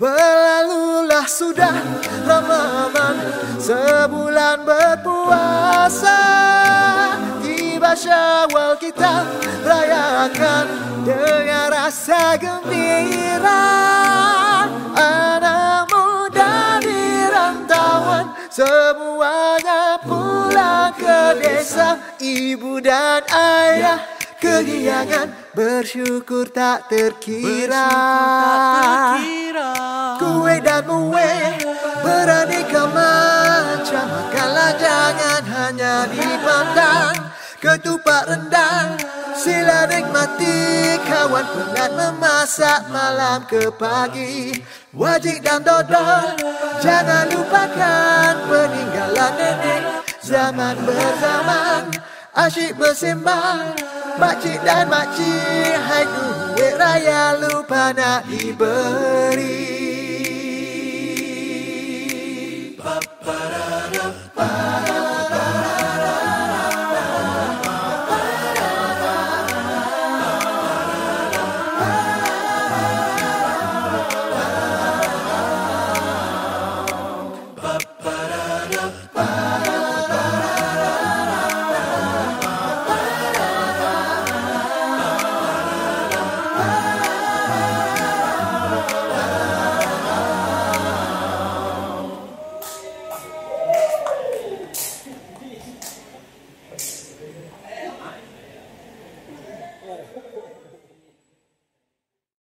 Berlalulah sudah Ramadan, sebulan berpuasa. Tiba Syawal kita rayakan dengan rasa gembira. Anak muda di rantauan semuanya pulang ke desa. Ibu dan ayah kegiangan bersyukur tak terkira. Kue dan mue beraneka macam, makanlah jangan hanya dipandang. Ketupat rendang sila nikmati, kawan penat memasak malam ke pagi. Wajik dan dodol jangan lupakan, peninggalan nenek zaman berzaman. Asyik bersembang makcik dan makcik, hai duit raya lupa nak diberi.